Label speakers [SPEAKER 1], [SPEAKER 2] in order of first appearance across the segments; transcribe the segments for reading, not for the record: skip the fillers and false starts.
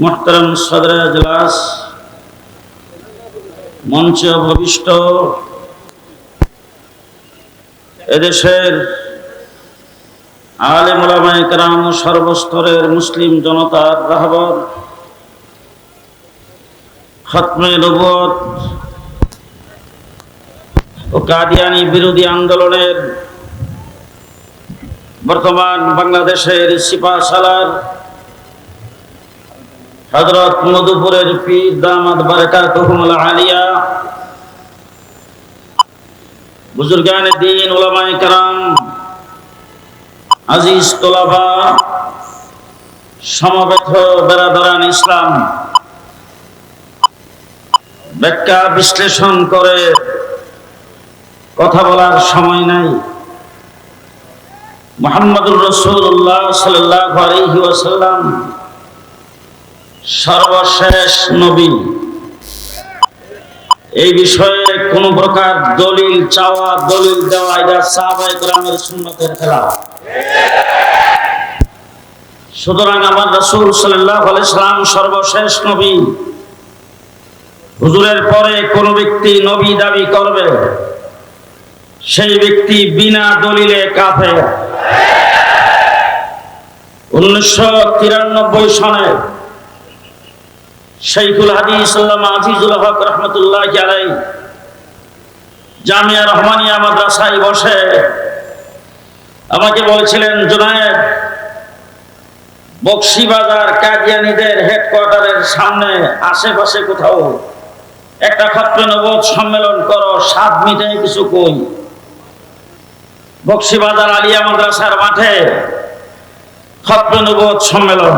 [SPEAKER 1] মুহতারাম সদরে ইজলাস, মঞ্চে ভবিষ্ঠ এদেশের আলেম ওলামায়ে কেরাম ও সর্বস্তরের মুসলিম জনতার রাহবার, খতমে নবুয়ত ও কাদিয়ানী বিরোধী আন্দোলনের বর্তমান বাংলাদেশের সিপাহসালার হযরত মধুপুরের পীর দামাত বারাকাতুহুল আলিয়া, বুজুর্গানে দ্বীন উলামায়ে কেরাম, আজিজ তোলাবা, সমবেত বেরাদারান ইসলাম, ব্যাখ্যা বিশ্লেষণ করে কথা বলার সময় নাই। মুহাম্মদুর রাসূলুল্লাহ সাল্লাল্লাহু আলাইহি ওয়াসাল্লাম সর্বশেষ নবী। এই বিষয়ে কোন প্রকার দলিল চাওয়া, দলিল দেওয়া, এটা সাহাবায়ে কেরামের সুন্নতের খেলাফ। সুতরাং আমার রাসূল সাল্লাল্লাহু আলাইহি ওয়াসাল্লাম সর্বশেষ নবী। হুজুরের পরে কোন ব্যক্তি নবী দাবি করবে, সেই ব্যক্তি বিনা দলিলে কাফের। 1993 সনে শাইখুল হাদিস আল্লামা আজিজুল হক রাহমাতুল্লাহি আলাইহি জামিয়া রহমানিয়া মাদ্রাসায় বসে আমাকে বলেছিলেন, জুনায়েদ, বকশীবাজার কাদিয়ানীদের হেডকোয়ার্টারের সামনে আশেপাশে কোথাও একটা খতমে নবুয়ত সম্মেলন করো, 7 মিনিটে কিছু কই। বকশীবাজার আলিয়া মাদ্রাসার মাঠে খতমে নবুয়ত সম্মেলন।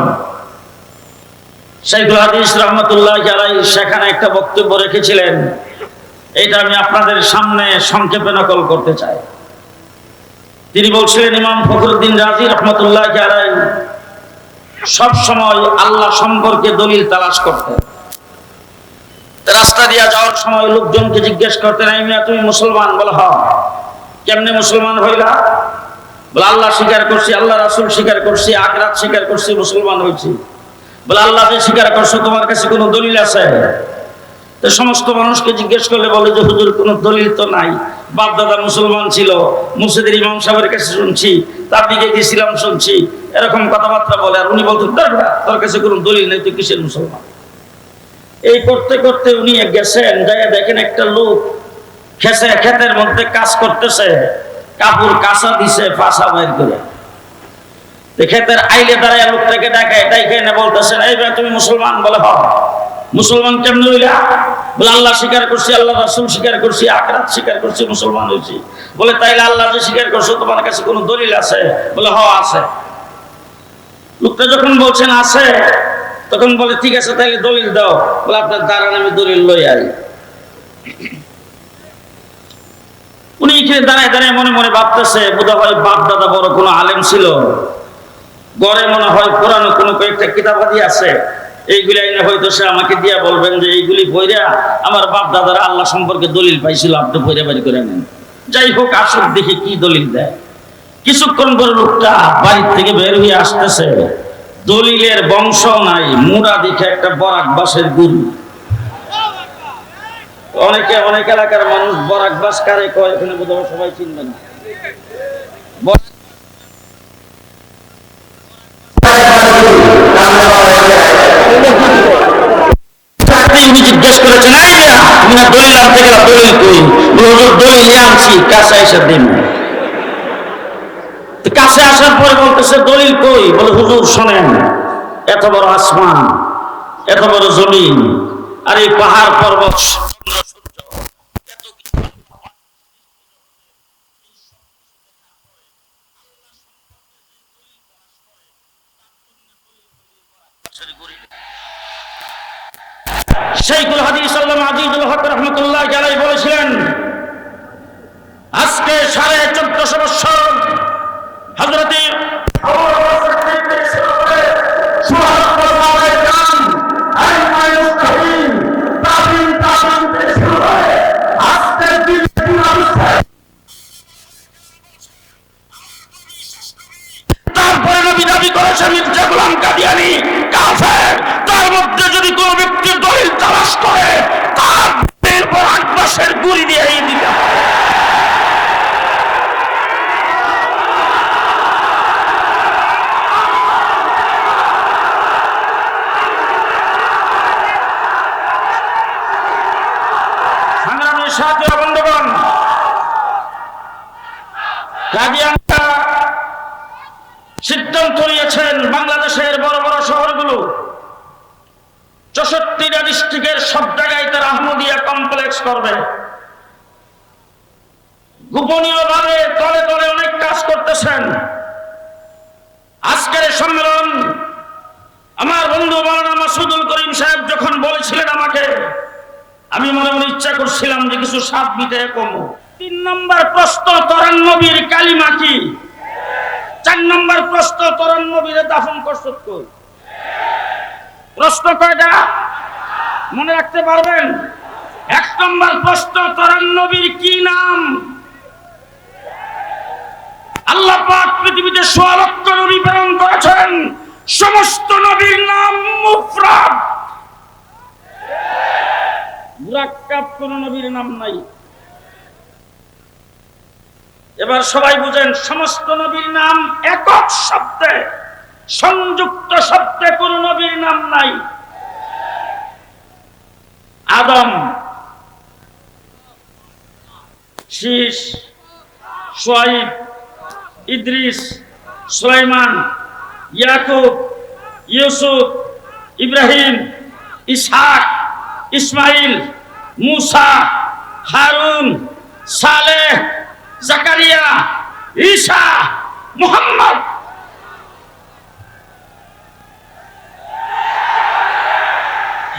[SPEAKER 1] শাইখুল হাদিস রাহমাতুল্লাহি আলাইহি সেখানে একটা বক্তব্য রেখেছিলেন, এটা আমি আপনাদের সামনে সংক্ষেপে নকল করতে চাই। তিনি বলছিলেন, ইমাম ফখরুদ্দিন রাজি রাহমাতুল্লাহি আলাইহি সব সময় আল্লাহ সম্পর্কে দলিল তালাশ করতেন। রাস্তা দিয়ে যাওয়ার সময় লোকজনকে জিজ্ঞেস করতেন, এই মিয়া তুমি মুসলমান? বলে হ্যাঁ। কেমনে মুসলমান হইলা? বলে আল্লাহ স্বীকার করছি, আল্লাহ রাসূল স্বীকার করছি, আখিরাত স্বীকার করছি, মুসলমান হয়েছি। বলে আল্লাহ যে স্বীকার করছো, তোমার কাছে কোনো দলিল আছে? তো সমস্ত মানুষকে জিজ্ঞেস করলে বলে যে হুজুর কোনো দলিল তো নাই, বাপ দাদা মুসলমান ছিল, মসজিদের ইমাম সাহেবের কাছে শুনছি, তার দিকে গেছিলাম শুনছি, এরকম কথাবার্তা বলে। আর উনি বলতেন, তোর কাছে কোনো দলিল নেই, তুই কিসের মুসলমান? এই করতে করতে উনি গেছেন, যাই দেখেন একটা লোক ক্ষেতের মধ্যে কাজ করতেছে, কাপড় কাঁচা দিছে ফাঁসা বাইর করে। ক্ষেতের আইলে দাঁড়ায় লোকটাকে ডাকে না, বলতেছেন, এই ভাই তুমি মুসলমান? বলে হ। মুসলমান কেমনে হইলা? বলে আল্লাহ স্বীকার করছি, আল্লাহ রাসূল স্বীকার করছি, আখিরাত স্বীকার করছি, মুসলমান হয়েছি। বলে তাইলে আল্লাহ যে স্বীকার করছো, তোমার কাছে কোনো দলিল আছে? বলে হ, আছে। লোকটা যখন বলছেন আছে, তখন বলে ঠিক আছে, তাইলে দলিল দাও। বলে আপনার দাঁড়ান, আমি দলিল লই আই। উনি এখানে দাঁড়ায় দাঁড়ায় মনে মনে ভাবতেছে, বোধহয় বাপ দাদা বড় কোনো আলেম ছিল, গড়ে মনে হয় পুরানো কোনো কয়েকটা কিতাবাদি আছে, এইগুলি আইনে হয়তো সে আমাকে দিয়া বলবেন যে এইগুলি পইরা আমার বাপ দাদারা আল্লাহ সম্পর্কে দলিল পাইছিল, আপনি পইরা বাড়ি করে নেন। যাই হোক, আসুক দেখি কি দলিল দেয়। কিছুক্ষণ পরে লোকটা বাড়ির থেকে বের হয়ে আসতেছে, দলিলের বংশ নাই, মুড়া দেখে একটা বরাক বাসের গুরু। অনেক এলাকার মানুষ বরাক বাস কারে কয় এখানে বোধহয় সবাই চিনবে না। জিজ্ঞেস করেছেন, তুমি না দলিল আনতে গেলা, দলিল কই? দলিল আনছি, কাছে এসে দিন। কাছে আসার পরে বলতেছে, দলিল কই? বলে হুজুর শোনেন, এত বড় আসমান, এত বড় জমিন, আর এই পাহাড় পর্বত, শাইখুল হাদিস আল্লামা আজিজুল হক রাহমাতুল্লাহি আলাইহি বলেছিলেন, আজকে 1450 বছর হযরতে তারপরে নবী দাবি করেছেন মির্জা গোলাম কাদিয়ানী কাফের, তার সাথীরা, বন্ধুগণ, কাদিয়ানীরা সিদ্ধান্ত নিয়েছেন বাংলাদেশের বড় বড় শহরগুলো 64টা ডিস্ট্রিক্টের সব জায়গায় তারা আহমদিয়া কমপ্লেক্স করবে। গোপনীয়ভাবে তলে তলে অনেক কাজ করতেছেন। আজকের সম্মেলন আমার বন্ধু মাওলানা মাসুদুল করিম সাহেব যখন বলেছিলেন আমাকে, আমি মনে মনে ইচ্ছা করছিলাম যে কিছু সাত মিটার কম। 3 নম্বর প্রশ্ন, তরান নবীর কালিমা কি? 4 নম্বর প্রশ্ন, তরান নবীর দাফন করছত কই? প্রশ্ন কয়টা মনে রাখতে পারবেন? 1 নম্বর প্রশ্ন, তরান নবীর কি নাম? আল্লাহ পাক পৃথিবীতে 100 লক্ষ নবী প্রেরণ করেছেন, সমস্ত নবীর নাম মুফরাদ, মুরাক্কাব কোন নবীর নাম নাই। এবার সবাই বুঝেন, সমস্ত নবীর নাম একক শব্দে, সংযুক্ত শব্দে কোন নবীর নাম নাই। আদম, শীষ, শুআইব, ইদ্রিস, সুলাইমান, ইয়াকুব, ইউসুফ, ইব্রাহিম, ইসহাক, ইসমাইল, মুসা, হারুন, সালেহ, জাকারিয়া, ঈসা, মুহাম্মদ।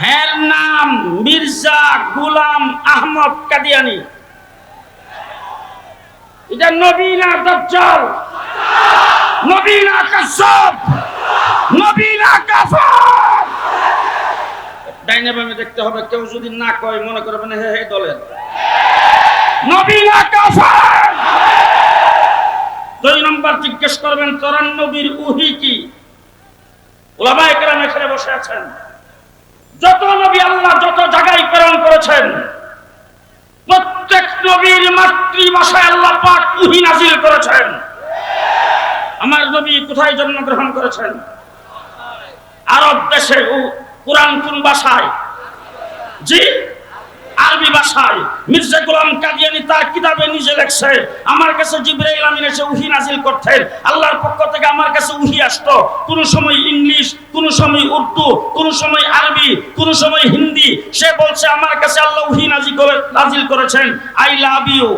[SPEAKER 1] হের নাম মির্জা গোলাম আহমদ কাদিয়ানী। এটা নবী না দাজ্জাল, নবী না কায্যাব, নবী না কাফার। ডাইনে বামে দেখতে হবে, কেউ যদি না কয় মনে করবেন হে হে দলের। নবী না কাফার। 2 নম্বর জিজ্ঞেস করবেন, তরান নবীর উহি কি? উলামায়ে কেরাম এখানে বসে আছেন। যত নবী আল্লাহ যত জায়গায় প্রেরণ করেছেন, প্রত্যেক নবীর মাতৃভাষায় আল্লাহ পাক উহি নাযিল করেছেন। আমার নবী কোথায় জন্মগ্রহণ করেছেন? আরব দেশে। কোরআন কোন ভাষায়? জি, আরবি ভাষায়। মির্জা গোলাম কাদিয়ানী তার কিতাবে নিজে লেখছে, আমার কাছে জিবরাইল আমিন এসে উহি নাযিল করতেন, আল্লাহর পক্ষ থেকে আমার কাছে উহি আসতো। কোন সময় ইংলিশ, কোন সময় উর্দু, কোন সময় আরবি, কোন সময় হিন্দি। সে বলছে আমার কাছে আল্লাহ উহি নাযিল করেছেন, I love you,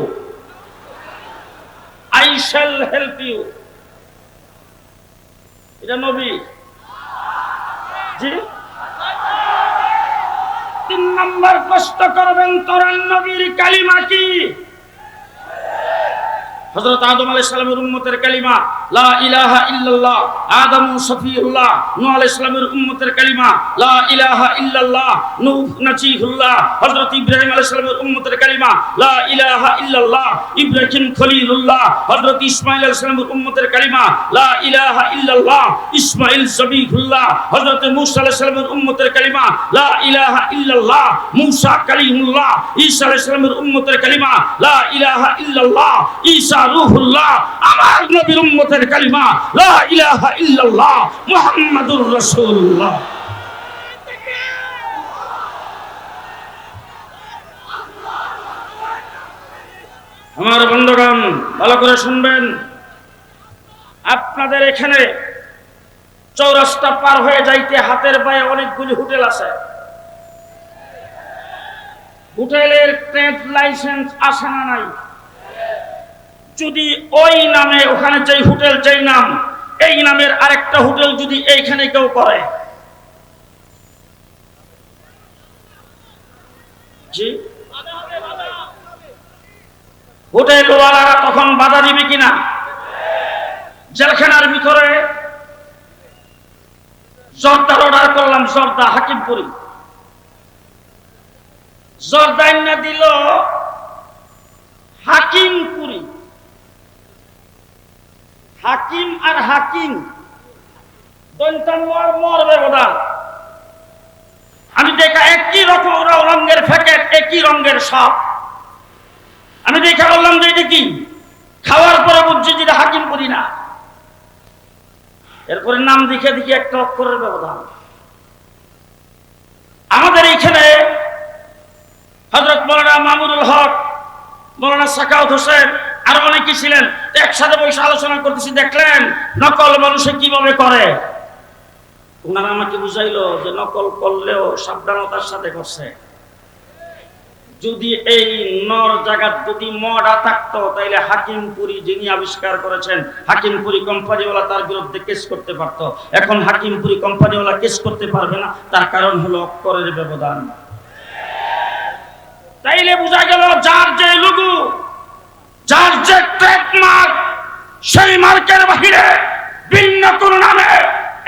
[SPEAKER 1] I shall help you. এটা নবী? জি। 3 নম্বর প্রশ্ন করবেন, তরান নবীর কালিমা কি? হযরত আদম আলাইহিস সালামের উম্মতের কালিমা লা ইলাহা ইল্লাল্লাহ। আদম সফিউল্লাহ। নূহ আলাইহিস সালামের উম্মতের কালিমা লা ইলাহা ইল্লাল্লাহ, নূহ নাজিহুল্লাহ। হযরত ইব্রাহিম আলাইহিস সালামের উম্মতের কালিমা লা ইলাহা ইল্লাল্লাহ, ইব্রাহিম খলিলুল্লাহ। হযরত ইসমাঈল আলাইহিস সালামের উম্মতের কালিমা লা ইলাহা ইল্লাল্লাহ, ইসমাঈল জবিহুল্লাহ। হযরত মূসা আলাইহিস সালামের উম্মতের কালিমা লা ইলাহা ইল্লাল্লাহ, মূসা কালিমুল্লাহ। ঈসা আলাইহিস সালামের উম্মতের কালিমা লা ইলাহা ইল্লাল্লাহ, ঈসা রূহুল্লাহ। আমার নবীর উম্মতের কালিমা লা ইলাহা ইল্লাল্লাহ, মুহাম্মাদুর রাসূলুল্লাহ। আমার বন্ধুগণ, ভালো করে শুনবেন। আপনাদের এখানে চৌরাস্তা পার হয়ে যাইতে হাতের পায়ে অনেকগুলি হোটেল আছে। হোটেলের ট্রেড লাইসেন্স আছে না নাই? যদি ওই নামে ওখানে যেই হোটেল, যেই নাম, এই নামের আরেকটা হোটেল যদি এইখানে কেউ করে, জি, হোটেলওয়ালারা তখন বাধা দিবে কিনা? জেলখানার ভিতরে জর্দার অর্ডার করলাম, জর্দা হাকিমপুরি, জর্দা না দিল হাকিমপুরি। হাকিম আর হাকিম দন্তান মর ব্যবধান। আমি দেখা একই রকম রঙের প্যাকেট, একই রঙের সব। আমি দেখা বললাম যে এটা কি, খাওয়ার পরে বুঝছি যেটা হাকিমপুরি না। এরপরে নাম দেখে দেখি একটা অক্ষরের ব্যবধান। আমাদের এইখানে হযরত মাওলানা মামুনুল হক, মাওলানা সাখাওয়াত হোসেন আর অনেকে ছিলেন। একসাথে বসে আলোচনা করতেছি, দেখলেন নকল মানুষে কিভাবে করে। ওনারা আমাকে বুঝাইলো যে নকল করলেও সাবধানতার সাথে করছে। যদি এই নর জায়গা যদি মডা থাকতো তাইলে হাকিমপুরি যিনি আবিষ্কার করেছেন হাকিমপুরি কোম্পানিওয়ালা তার বিরুদ্ধে কেস করতে পারতো। এখন হাকিমপুরি কোম্পানিওয়ালা কেস করতে পারবে না, তার কারণ হলো অক্ষরের ব্যবধান। তাইলে বোঝা গেল যার যে লোগো, যার যে ট্রেডমার্ক, সেই মার্কের বাহিরে ভিন্ন কোন নামে,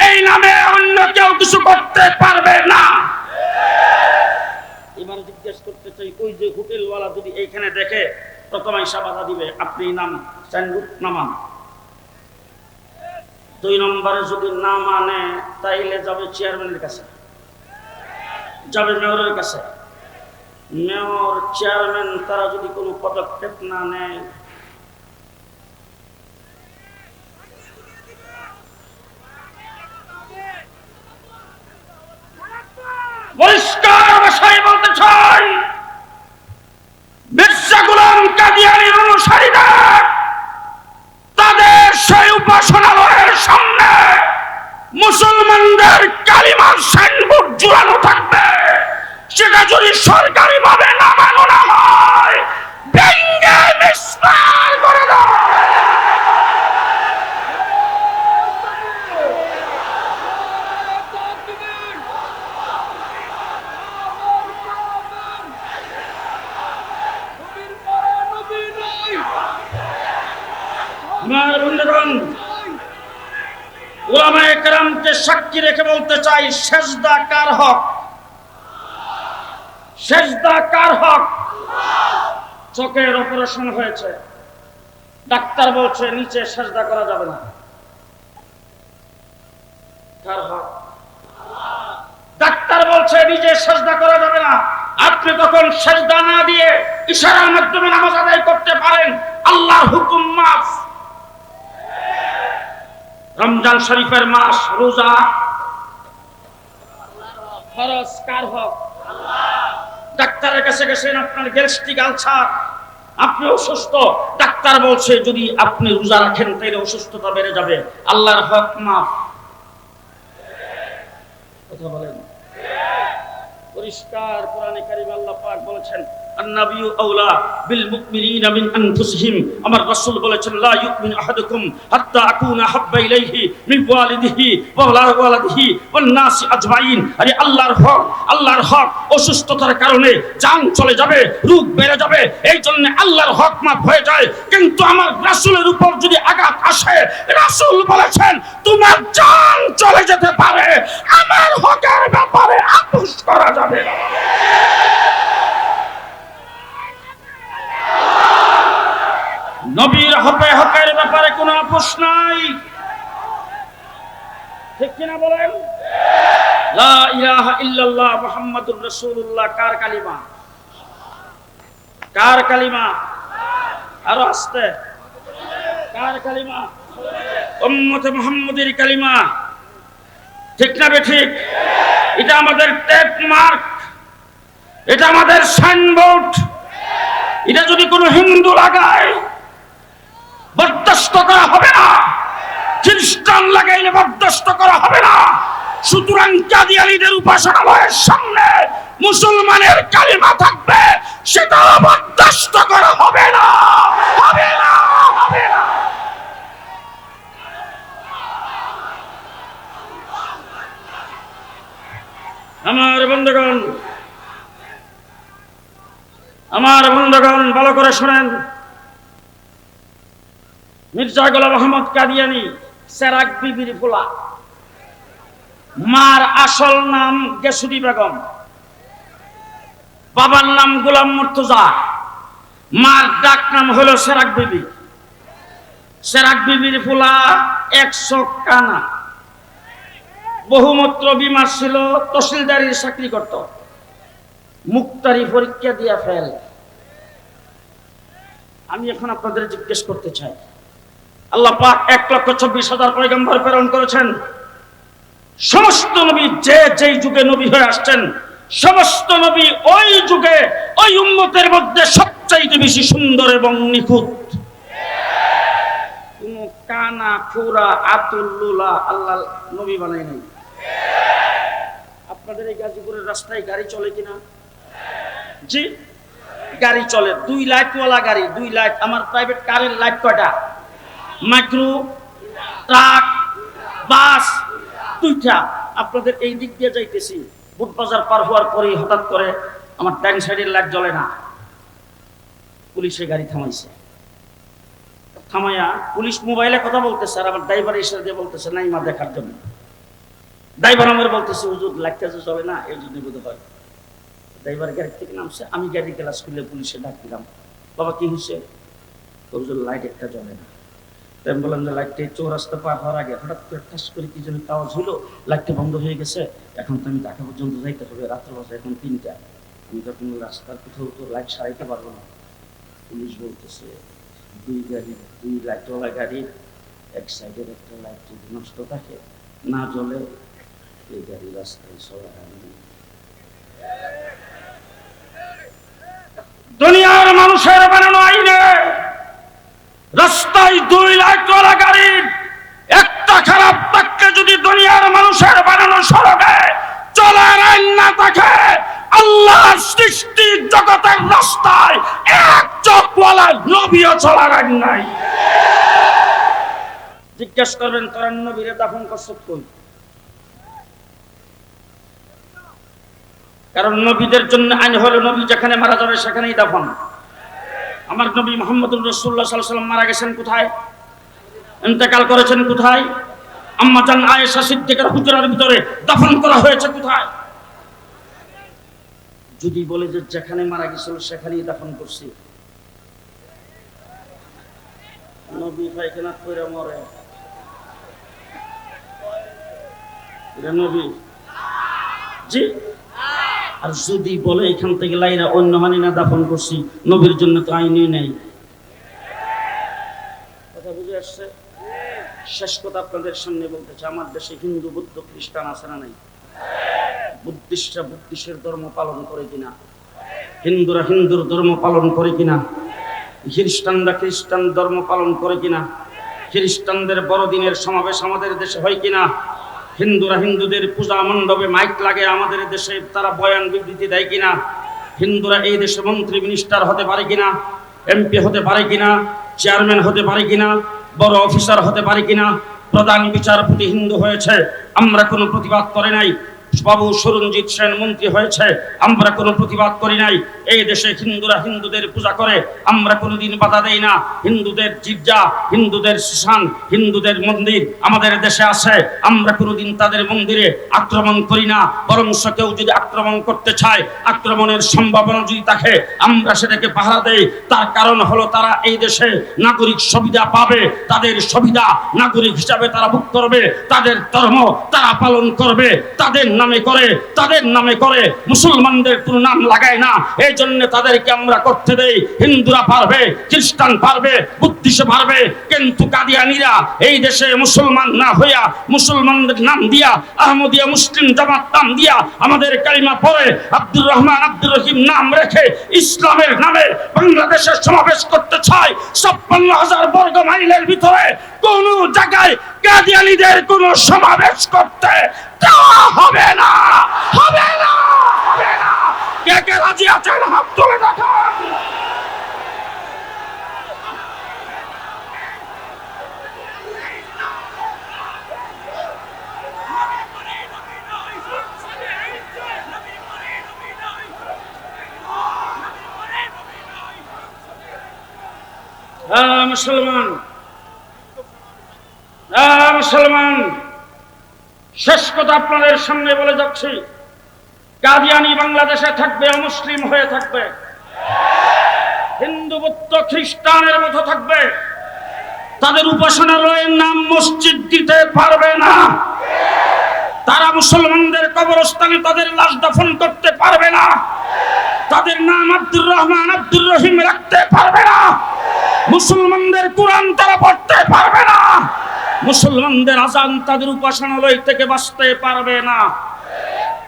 [SPEAKER 1] এই নামে অন্য কেউ কিছু করতে পারবে না। এবার জিজ্ঞেস করতে চাই, ওই যে হোটেলওয়ালা যদি এইখানে দেখে প্রথমে বাধা দিবে, আপনি নাম সাইনবোর্ড নামান। 2 নম্বরে যদি না মানে তাইলে যাবে চেয়ারম্যানের কাছে, যাবে মেয়রের কাছে। মেয়র, চেয়ারম্যান তারা যদি কোনো পদক্ষেপ না নেয়, পরিষ্কার ভাষায় বলতে চাই, মির্জা গোলাম কাদিয়ানীর অনুসারীরা তাদের সেই উপাসনালয়ের সামনে মুসলমানদের কালিমার সাইনবোর্ড ঝুলানো থাকবে। সেটা যদি সরকারি ভাবে নামানো না হয়, ভেঙে নিষ্পার করে দাও। আমার বন্ধুগণ, উলামায়ে কেরামকে সাক্ষী রেখে বলতে চাই, সেজদা কার হক? সেজদা কার হক? চোখের অপারেশন হয়েছে, ডাক্তার বলছে নিচে সেজদা করা যাবে না, কার হক? ডাক্তার বলছে নিচে সেজদা করা যাবে না, আপনি তখন সেজদা না দিয়ে ইশারার মাধ্যমে নামাজ আদায় করতে পারেন, আল্লাহর হুকুম মাফ। রমজান শরীফের মাস, রোজা ফরজ, কার হক? ডাক্তারের কাছে গেছেন, আপনার গ্যাস্ট্রিক আলসার, আপনি অসুস্থ, ডাক্তার বলছে যদি আপনি রোজা রাখেন তাহলে অসুস্থতা বেড়ে যাবে, আল্লাহর হক মাফ। কথা বলেন। পরিষ্কার কোরআনে কারীম আল্লাহ পাক বলেছেন, আন-নাবিয়্যু আওলা বিল মুমিনিনা মিন আনফুসিহিম। আমার রাসূল বলেছেন, লা ইউমিনু আহাদুকুম হাত্তা আকুনা হাব্বা ইলাইহি মিন ওয়ালিদিহি ওয়া ওয়ালাদিহি ওয়ান নাসি আজমাইন। আরে আল্লাহর হক, আল্লাহর হক। অসুস্থতার কারণে জান চলে যাবে, রোগ বেড়ে যাবে, এই জন্য আল্লাহর হক মাফ হয়ে যায়। কিন্তু আমার রাসূলের উপর যদি আঘাত আসে, রাসূল বলেছেন তোমার জান চলে যেতে পারে, আমার হকের ব্যাপারে আপোষ করা যাবে না। নবীর হকের ব্যাপারে কোনো আপোষ নাই, ঠিক কিনা বলেন? লা ইলাহা ইল্লাল্লাহ মুহাম্মাদুর রাসূলুল্লাহ কার কালিমা? কার কালিমা? আরো আস্তে, কার কালিমা? উম্মতে মুহাম্মাদের কালিমা, ঠিক না বেঠিক? এটা আমাদের ট্রেডমার্ক, এটা আমাদের সাইনবোর্ড। এটা যদি কোনো হিন্দু লাগায় বরদাস্ত করা হবে না, খ্রিস্টান লাগাইলে বরদাস্ত করা হবে না। সুতরাং কাদিয়ানীদের উপাসনালয়ের সামনে মুসলমানের কালিমা থাকবে, সেটা বরদাস্ত করা হবে না, হবে না, হবে না। আমার বন্ধুগণ, আমার বন্ধুগণ ভালো করে শুনেন, মির্জা গোলাম আহমদ কাদিয়ানী সেরাক বিবির পোলা। মার আসল নাম গেসুরি বেগম, বাবার নাম গোলাম মুর্তজা, মার ডাক নাম হলো সেরাক বিবি। সেরাক বিবির পোলা 100 কানা, বহুমূত্র বিমার ছিল, তহসিলদারির চাকরি করত, মুক্তারি পরীক্ষা দিয়া ফেল। আমি এখন আপনাদের জিজ্ঞেস করতে চাই, আল্লাহ পাক 1,24,000 পয়গম্বর প্রেরণ করেছেন। সমস্ত নবী যে যেই যুগে নবী হয়ে আসছেন, সমস্ত নবী ওই যুগে ওই উম্মতের মধ্যে সবচাইতে বেশি সুন্দর এবং নিখুঁত। কোন কানা খুরা আতুল্লুলা আল্লাহ নবী বানাই নাই। আপনাদের এই গাজীপুরের রাস্তায় গাড়ি চলে কিনা? জি, গাড়ি চলে। 2 লাইটওয়ালা গাড়ি, 2 লাইট। আমার প্রাইভেট কারের লাইট কয়টা? মাইক্রো, ট্রাক, বাস 2টা। আপনাদের এই দিক দিয়ে যাইতেছি, বুটবাজার পার হওয়ার পরেই হঠাৎ করে আমার ডান সাইডের লাইট জ্বলে না। পুলিশে গাড়ি থামাইছে, থামাইয়া পুলিশ মোবাইলে কথা বলতেছে, আর আমার ড্রাইভার ইশারা দিয়ে বলতেছে নাইমা দেখার জন্য। ড্রাইভার আমার বলতেছে হুজুর লাইটটা যে জ্বলে না, এই জন্য বোধ হয়। ড্রাইভার গাড়ি থেকে নামছে, আমি গাড়ি গ্লাস খুলে পুলিশে ডাক দিলাম, বাবা কি হয়েছে? হুজুর লাইট একটা জ্বলে না। আমি বললাম যে লাইটটা চৌরাস্তা পার হওয়ার আগে হঠাৎ করে ঠাস করে কি যেন আওয়াজ হলো, লাইটটা বন্ধ হয়ে গেছে। এখন তো আমি ঢাকা পর্যন্ত যাইতে হবে, রাত্র বাজে এখন 3টা। আমি তখন রাস্তার কোথাও তো লাইট সারাইতে পারবো না। পুলিশ বলতেছে 2 লাইটওয়ালা গাড়ির এক সাইডের একটা লাইট যদি নষ্ট থাকে, না জ্বলে, এই গাড়ি রাস্তায় চলার আইন। দুনিয়ার মানুষের বানানো আইনে রাস্তায় 2 লাইটওয়ালা গাড়ির একটা খারাপ থাকলে যদি দুনিয়ার মানুষের বানানো সড়কে চলার আইন না থাকে, আল্লাহর সৃষ্টি জগতের রাস্তায় এক চোখওয়ালা নবীও চলার আইন নাই। জিজ্ঞেস করবেন তোরা নবীরে দাফন করছো কই? কারণ নবীদের জন্য আইন হলো নবী যেখানে মারা যাবে সেখানেই দাফন। আমার নবী মুহাম্মদুর রাসূলুল্লাহ সাল্লাল্লাহু আলাইহি ওয়াসাল্লাম মারা গেছেন কোথায়? ইন্তেকাল করেছেন কোথায়? আম্মা জান আয়েশা সিদ্দিকার হুজরার ভিতরে দাফন করা হয়েছে কোথায়? যদি বলে যে যেখানে মারা গেছিল সেখানেই দাফন করছি, নবী পায়খানা কইরা মরে, এটা নবী? জি। আর যদি বলে এখান থেকে লাইরা অন্য হানি না দাফন করছি, নবীর জন্য তো আইনই নেই। কথা বুঝে আসছে? শেষ কথা আপনাদের সামনে বলতে চাই, আমার দেশে হিন্দু, বৌদ্ধ, খ্রিস্টান আছে না নাই? বুদ্ধিস্টরা বুদ্ধিস্টের ধর্ম পালন করে কিনা? হিন্দুরা হিন্দুর ধর্ম পালন করে কিনা? খ্রিস্টানরা খ্রিস্টান ধর্ম পালন করে কিনা? খ্রিস্টানদের বড়দিনের সমাবেশ আমাদের দেশে হয় কিনা? হিন্দুরা হিন্দুদের পূজা মণ্ডপে মাইক লাগে আমাদের দেশে তারা বয়ান বিবৃতি দেয় কিনা? হিন্দুরা এই দেশে মন্ত্রী মিনিস্টার হতে পারে কিনা? এমপি হতে পারে কিনা? চেয়ারম্যান হতে পারে কিনা? বড় অফিসার হতে পারে কিনা? প্রধান বিচারপতি হিন্দু হয়েছে, আমরা কোনো প্রতিবাদ করে নাই। বাবু সুরঞ্জিত সেন মন্ত্রী হয়েছে, আমরা কোনো প্রতিবাদ করি নাই। এই দেশে হিন্দুরা হিন্দুদের পূজা করে, আমরা কোনোদিন বাধা দেই না। হিন্দুদের গির্জা, হিন্দুদের শ্মশান, হিন্দুদের মন্দির আমাদের দেশে আছে, আমরা কোনোদিন তাদের মন্দিরে আক্রমণ করি না। বরং কেউ যদি আক্রমণ করতে চায়, আক্রমণের সম্ভাবনা যদি থাকে, আমরা সেটাকে পাহারা দেই। তার কারণ হলো তারা এই দেশে নাগরিক সুবিধা পাবে, তাদের সুবিধা নাগরিক হিসাবে তারা ভোগ করবে, তাদের ধর্ম তারা পালন করবে, তাদের নামে করে মুসলমানদের কোনো নাম লাগায় না। এই জন্য তাদেরকে আমরা করতে দেই। হিন্দুরা পারবে, খ্রিস্টান পারবে, বুদ্ধিস্ট পারবে, কিন্তু কাদিয়ানীরা এই দেশে মুসলমান না হইয়া মুসলমানদের নাম দিয়া, আহমদিয়া মুসলিম জামাত নাম দিয়া, আমাদের কালিমা পড়ে আব্দুর রহমান আব্দুর রহিম নাম রেখে ইসলামের নামে বাংলাদেশের সমাবেশ করতে চায়। 56,000 বর্গ মাইলের ভিতরে কোন জায়গায় কাদিয়ানীদের কোন সমাবেশ করতে দেওয়া হবে না, হবে না, হবে না। কে কে রাজি আছেন হাত তুলে দেখান। মুসলমান, মুসলমান, শেষ কথা আপনাদের সামনে বলে যাচ্ছি, কাদিয়ানী বাংলাদেশে থাকবে, অমুসলিম হয়ে থাকবে, হিন্দু বৌদ্ধ খ্রিস্টানের মতো থাকবে। তাদের উপাসনালয়ের নাম মসজিদ দিতে পারবে না, তারা মুসলমানদের কবরস্থানে তাদের লাশ দাফন করতে পারবে না, তাদের নাম আব্দুর রহমান আব্দুর রহিম রাখতে পারবে না, মুসলমানদের কোরআন তারা পড়তে পারবে না, মুসলমানদের আজান তাদের উপাসনালয় থেকে বাঁচতে পারবে না।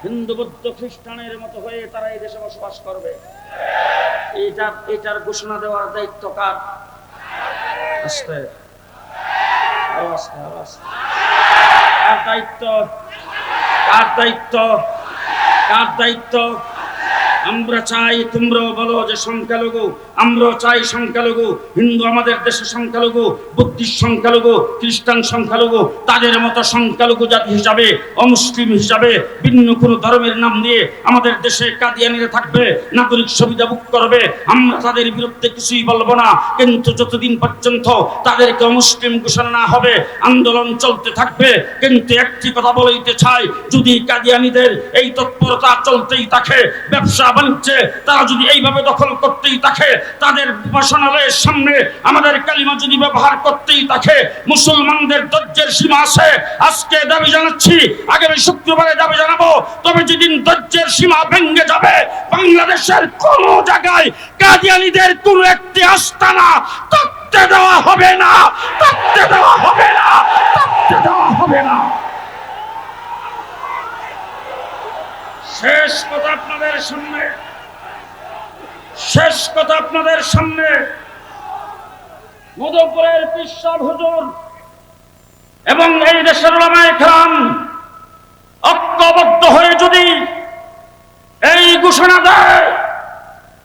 [SPEAKER 1] হিন্দু বৌদ্ধ খ্রিস্টানের মতো হয়ে তারা এই দেশে বসবাস করবে। এটার ঘোষণা দেওয়ার দায়িত্ব কার? আস্তে কার দায়িত্ব? কার দায়িত্ব? কার দায়িত্ব? আমরা চাই, তোমরাও বলো যে সংখ্যালঘু, আমরাও চাই সংখ্যালঘু। হিন্দু আমাদের দেশে সংখ্যালঘু, বুদ্ধিস্ট সংখ্যালঘু, খ্রিস্টান সংখ্যালঘু, তাদের মতো সংখ্যালঘু জাতি হিসাবে, অমুসলিম হিসাবে, ভিন্ন কোনো ধর্মের নাম দিয়ে আমাদের দেশে কাদিয়ানিরা থাকবে, নাগরিক সুবিধা ভোগ করবে। আমরা তাদের বিরুদ্ধে কিছুই বলবো না, কিন্তু যতদিন পর্যন্ত তাদেরকে অমুসলিম ঘোষণা না হবে আন্দোলন চলতে থাকবে। কিন্তু একটি কথা বলতে চাই, যদি কাদিয়ানিদের এই তৎপরতা চলতেই থাকে, ব্যবসা বাণিজ্যে তারা যদি এইভাবে দখল করতেই থাকে, তাদের উপাসনালয়ের সামনে আমাদের কালিমা যদি ব্যবহার করতেই থাকে, মুসলমানদের ধৈর্যের সীমা আছে। আজকে দাবি জানাচ্ছি, আগামী শুক্রবারে দাবি জানাবো, তবে যেদিন ধৈর্যের সীমা ভেঙে যাবে, বাংলাদেশের কোন জায়গায় কাদিয়ানীদের কোন একটি আস্তানা থাকতে দেওয়া হবে না, থাকতে দেওয়া হবে না, থাকতে দেওয়া হবে না। শেষ কথা আপনাদের সামনে, শেষ কথা আপনাদের সামনে, মধুপুরের পীর সাহেব হুজুর এবং এই দেশের উলামায়ে কেরাম ঐক্যবদ্ধ হয়ে যদি এই ঘোষণা দেয়,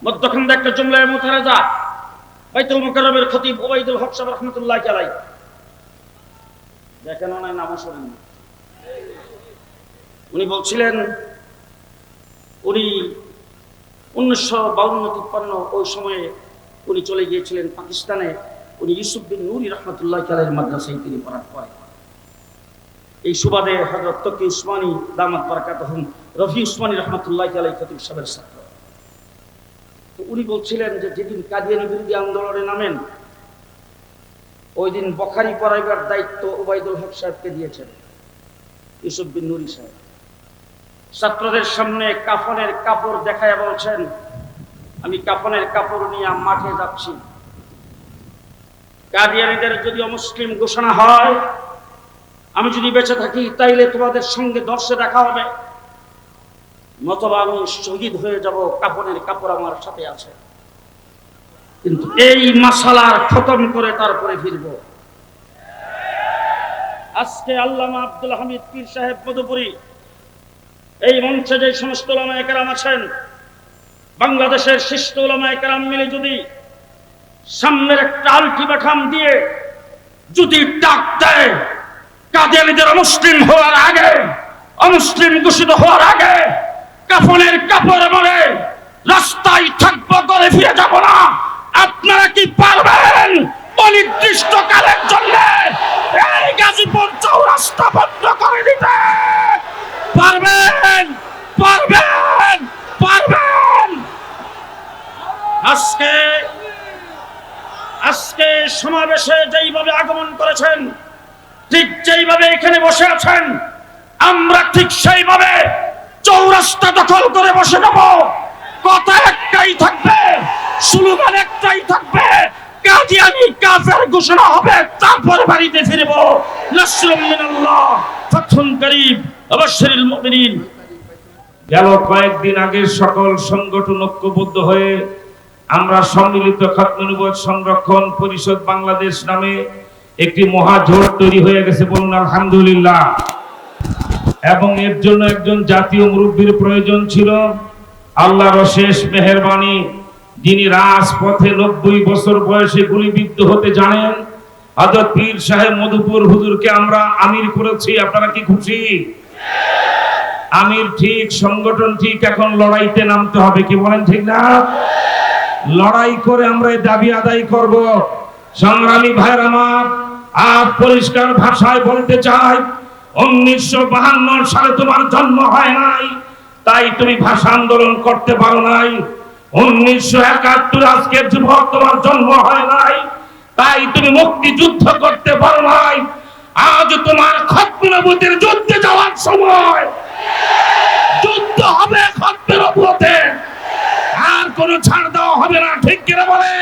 [SPEAKER 1] মধ্যখানে একটা জুমলায়ে মুতারাজা বাইতুল মুকাররমের খতিব ওবাইদুল হক সাহেব রাহমাতুল্লাহি আলাইহি, দেখেন ওনার নাম শুনেন, উনি বলছিলেন, উনি 1952-53 ওই সময়ে উনি চলে গিয়েছিলেন পাকিস্তানে। উনি ইউসুফ বিন নুরি রহমতুল্লাহ আলাইহির মাদ্রাসায় তিনি পড়ার পরে এই সুবাদে হযরত তকি উসমানী দামাত বারাকাতুহুম রফি উসমানী রহমতুল্লাহ আলাইহি খতিব সাহেবের ছাত্র। তো উনি বলছিলেন যে যেদিন কাদিয়ানী বিরোধী আন্দোলনে নামেন, ওই দিন বখারি পড়াইবার দায়িত্ব ওবাইদুল হক সাহেবকে দিয়েছেন ইউসুফ বিন নুরি সাহেব। ছাত্রদের সামনে কাফনের কাপড় দেখায় বলছেন, আমি কাফনের কাপড় নিয়ে মাঠে যাচ্ছি, কাদিয়ানীদের যদি অমুসলিম ঘোষণা হয়, আমি যদি বেঁচে থাকি তাইলে তোমাদের সঙ্গে দর্শে দেখা হবে, নতুবা আমি শহীদ হয়ে যাব, কাফনের কাপড় আমার সাথে আছে, কিন্তু এই মাসালার খতম করে তারপরে ফিরব। আজকে আল্লামা আব্দুল হামিদ পীর সাহেব মধুপুরী এই মঞ্চে যে সমস্ত উলামায়ে কেরাম আছেন, বাংলাদেশের শ্রেষ্ঠ উলামায়ে কেরাম মিলে যদি সামনের একটা আলটিমেটাম দিয়ে যদি ডাক দেয়, কাদিয়ানীদের অমুসলিম হওয়ার আগে, অমুসলিম ঘোষিত হওয়ার আগে কাফনের কাপড় পরে রাস্তায় থাকবো, করে ফিরে যাব না, আপনারা কি পারবেন অনির্দিষ্ট কালের জন্য এই গাজীপুর চৌরাস্তা বন্ধ করে দিতে? পারবেন? পারবেন? পারবেন? আজকে সমাবেশে যেইভাবে আগমন করেছেন, ঠিক যেইভাবে এখানে বসে আছেন, আমরা ঠিক সেইভাবে চৌরাস্তা দখল করে বসে যাব। কথা একটাই থাকবে, স্লোগান একটাই থাকবে, কাদিয়ানী কাফের ঘোষণা হবে, তারপরে বাড়িতে ফিরব। নাসরুম মিনাল্লাহ, ফাতহুন করিব, আবাশশিরিল মুমিনিন।
[SPEAKER 2] গেল কয়েকদিন আগে সকল সংগঠন ঐক্যবদ্ধ হয়ে আমরা সম্মিলিত খাতমে নবুয়ত সংরক্ষণ পরিষদ বাংলাদেশ নামে একটি মহাজোট তৈরি হয়ে গেছে, বলুন আলহামদুলিল্লাহ। এবং এর জন্য একজন জাতীয় মুরব্বীর প্রয়োজন ছিল। আল্লাহর অশেষ মেহেরবানি, যিনি রাজপথে 90 বছর বয়সে গুলিবিদ্ধ হতে জানেন, হযরত পীর সাহেব মধুপুর হুজুরকে আমরা আমির করেছি। আপনারা কি খুশি? আমির ঠিক, সংগঠন ঠিক, এখন লড়াইতে নামতে হবে, কি বলেন ঠিক না? লড়াই করে আমরা এই দাবি আদায় করব। সংগ্রামী ভাইরা আমার, আজ পরিষ্কার ভাষায় বলতে চাই, 1952 সালে তোমার জন্ম হয় নাই, তাই তুমি ভাষা আন্দোলন করতে পারো নাই। 1971 আজকের যুবক, তোমার জন্ম হয় নাই, তাই তুমি মুক্তিযুদ্ধ করতে পারো নাই। আজ তোমার খাতমে নবুয়তের যুদ্ধে যাওয়ার সময়, যুদ্ধ হবে খাতমে নবুয়তে, আর কোনো ছাড় দেওয়া হবে না, ঠিক কিনা বলে?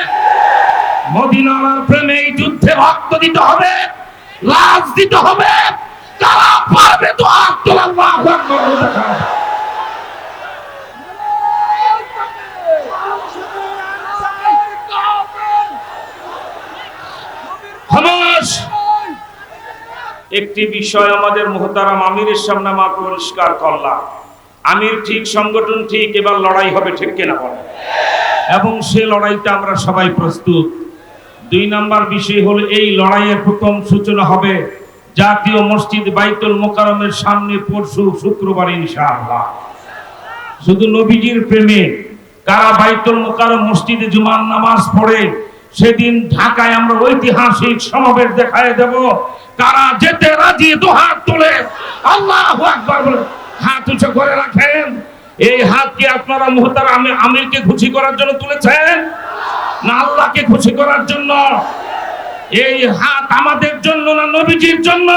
[SPEAKER 2] মদিনার প্রেমে এই যুদ্ধে রক্ত দিতে হবে, লাশ দিতে হবে। কারা পারবে তো আল্লাহু আকবার দেখা। একটি বিষয় আমাদের মুহতারাম আমিরের সামনে মা পরিষ্কার করলাম। আমির ঠিক, সংগঠন ঠিক, এবার লড়াই হবে, ঠিক কিনা বলেন? এবং সে লড়াইতে আমরা সবাই প্রস্তুত। 2 নাম্বার বিষয় হলো এই লড়াইয়ের প্রথম সূচনা হবে জাতীয় মসজিদ বাইতুল মোকাররমের সামনে পরশু শুক্রবার ইনশাআল্লাহ। শুধু নবীজির প্রেমে কারা বাইতুল মোকাররম মসজিদে জুমার নামাজ পড়ে সেদিন ঢাকায় আমরা ঐতিহাসিক সমাবেশ দেখায় দেব। কারা যেতে রাজি 2 হাত তুলে আল্লাহু আকবার বলে হাত উঁচু করে রাখেন। এই হাত কি আপনারা মুহতারাম আমিরকে খুশি করার জন্য তুলেছেন না আল্লাহকে খুশি করার জন্য? এই হাত আমাদের জন্য না নবীজির জন্য?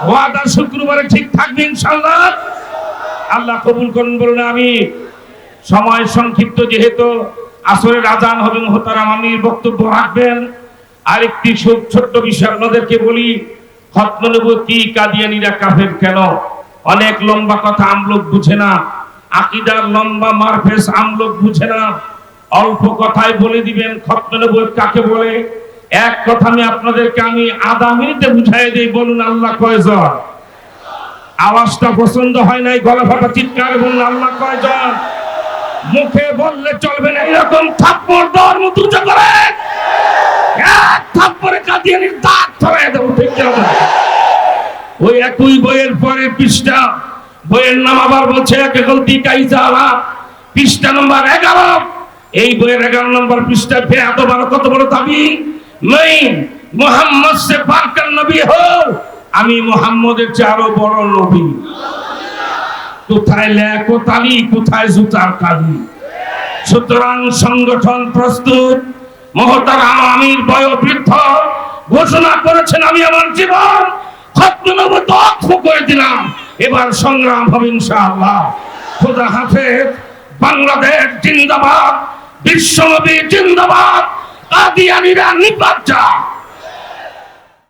[SPEAKER 2] ওয়াদা শুক্রবারে ঠিক থাকবে ইনশাআল্লাহ। আল্লাহ কবুল করুন, বলুন আমিন। সময় সংক্ষিপ্ত, যেহেতু আসরের আজান হবে, মুহতারাম আমির বক্তব্য রাখবেন। আরেকটি ছোট্ট বিষয় আপনাদেরকে বলি, খতম নবুয়ত কি, কাদিয়ানীরা কাফের কেন? অনেক লম্বা কথা আমলোক বুঝে না, আকীদার লম্বা মারফেস আমলোক বুঝে না। অল্প কথায় বলে দিবেন খতম নবুয়ত কাকে বলে। এক কথা আপনাদেরকে আমি আধা মিনিটে বুঝাই দেই। বলুন আল্লাহ কয়জন? আওয়াজটা পছন্দ হয় নাই, গলা ফাটা চিৎকার বলুন আল্লাহ কয়জন? মুখে বললে চলবে না, এরকম থাপ্পড় দেওয়ার মতো উঁচু করে এক থাপ্পড়ে কাদিয়ানীর দাঁত ধরায় দেবো, ঠিক কিনা? ওই একই বইয়ের পরের পৃষ্ঠা, বইয়ের নাম আবার বলছে একে গলতি কাইজালা, পৃষ্ঠা নম্বর 11। এই বইয়ের 11 নম্বর পৃষ্ঠা পে এত বড় কত বড় দাবি, मैं मोहम्मद से बढ़कर नबी हो, আমি মুহাম্মদের চেয়ে আরো বড় নবী। কোথায় লেখ ও তালি, কোথায় জুতার কালি? সুতরাং সংগঠন প্রস্তুত। মুহতারাম আমির বয়োবৃদ্ধ ঘোষণা করেছেন, আমি আমার জীবন খতম নবুয়ত ওয়াকফ করে দিলাম, এবার সংগ্রাম হবে ইনশাআল্লাহ। খোদা হাফেজ। বাংলাদেশ জিন্দাবাদ, বিশ্বনবী জিন্দাবাদ, কাদিয়ানীরা নিপাত যা।